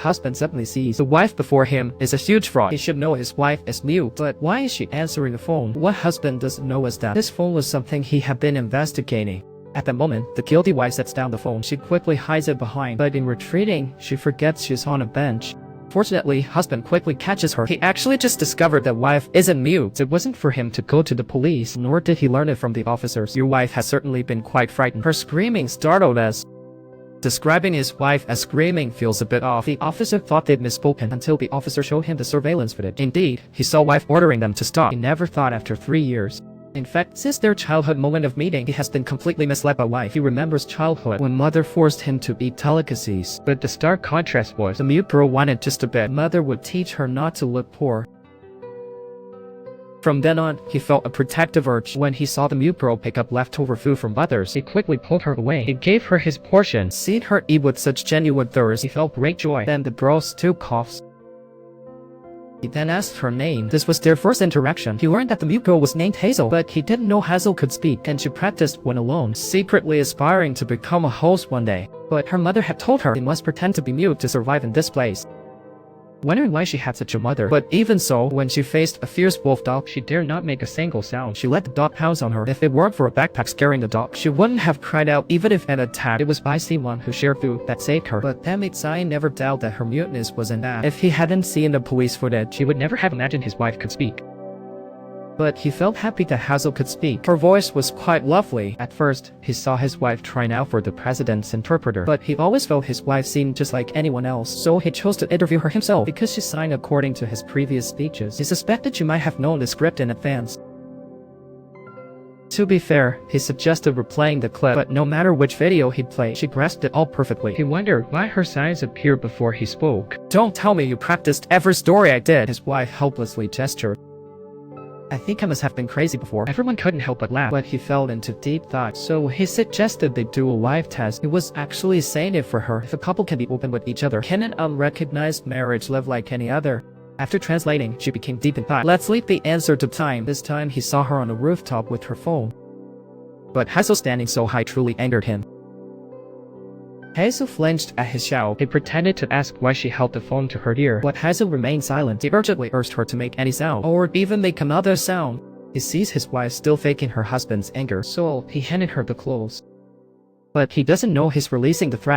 Husband suddenly sees the wife before him is a huge fraud. He should know his wife is mute, but why is she answering the phone? What husband doesn't know is that this phone was something he had been investigating. At the moment, the guilty wife sets down the phone. She quickly hides it behind, but in retreating, she forgets she's on a bench. Fortunately, husband quickly catches her. He actually just discovered that wife isn't mute. It wasn't for him to go to the police, nor did he learn it from the officers. Your wife has certainly been quite frightened. Her screaming startled us. Describing his wife as screaming feels a bit off. The officer thought they'd misspoken until the officer showed him the surveillance footage. Indeed, he saw wife ordering them to stop. He never thought after 3 years. In fact, since their childhood moment of meeting, he has been completely misled by wife. He remembers childhood when mother forced him to eat delicacies. But the stark contrast was, the mute girl wanted just a bit. Mother would teach her not to look poor. From then on, he felt a protective urge. When he saw the mute girl pick up leftover food from others, he quickly pulled her away. He gave her his portion. Seeing her eat with such genuine thirst, he felt great joy. Then the girl still coughs. He then asked her name. This was their first interaction. He learned that the mute girl was named Hazel, but he didn't know Hazel could speak, and she practiced when alone, secretly aspiring to become a host one day. But her mother had told her they must pretend to be mute to survive in this place. Wondering why she had such a mother, but even so, when she faced a fierce wolf dog, she dared not make a single sound. She let the dog pounce on her. If it weren't for a backpack scaring the dog, she wouldn't have cried out even if an attack. It was by someone who shared food that saved her. But that made Sai never doubt that her muteness wasn't that. If he hadn't seen the police footage, he would never have imagined his wife could speak. But he felt happy that Hazel could speak. Her voice was quite lovely. At first, he saw his wife trying out for the president's interpreter, but he always felt his wife seemed just like anyone else, so he chose to interview her himself because she signed according to his previous speeches. He suspected she might have known the script in advance. To be fair, he suggested replaying the clip, but no matter which video he'd play, she grasped it all perfectly. He wondered why her signs appeared before he spoke. "Don't tell me you practiced every story I did," his wife helplessly gestured. "I think I must have been crazy before." Everyone couldn't help but laugh, but he fell into deep thought, so he suggested they do a live test. He was actually saying it for her. If a couple can be open with each other, can an unrecognized marriage live like any other? After translating, she became deep in thought. Let's leave the answer to time. This time he saw her on a rooftop with her phone. But Hazel standing so high truly angered him. Hazel flinched at his shout. He pretended to ask why she held the phone to her ear, but Hazel remained silent. He urgently urged her to make any sound, or even make another sound. He sees his wife still faking her husband's anger, so he handed her the clothes. But he doesn't know he's releasing the threat.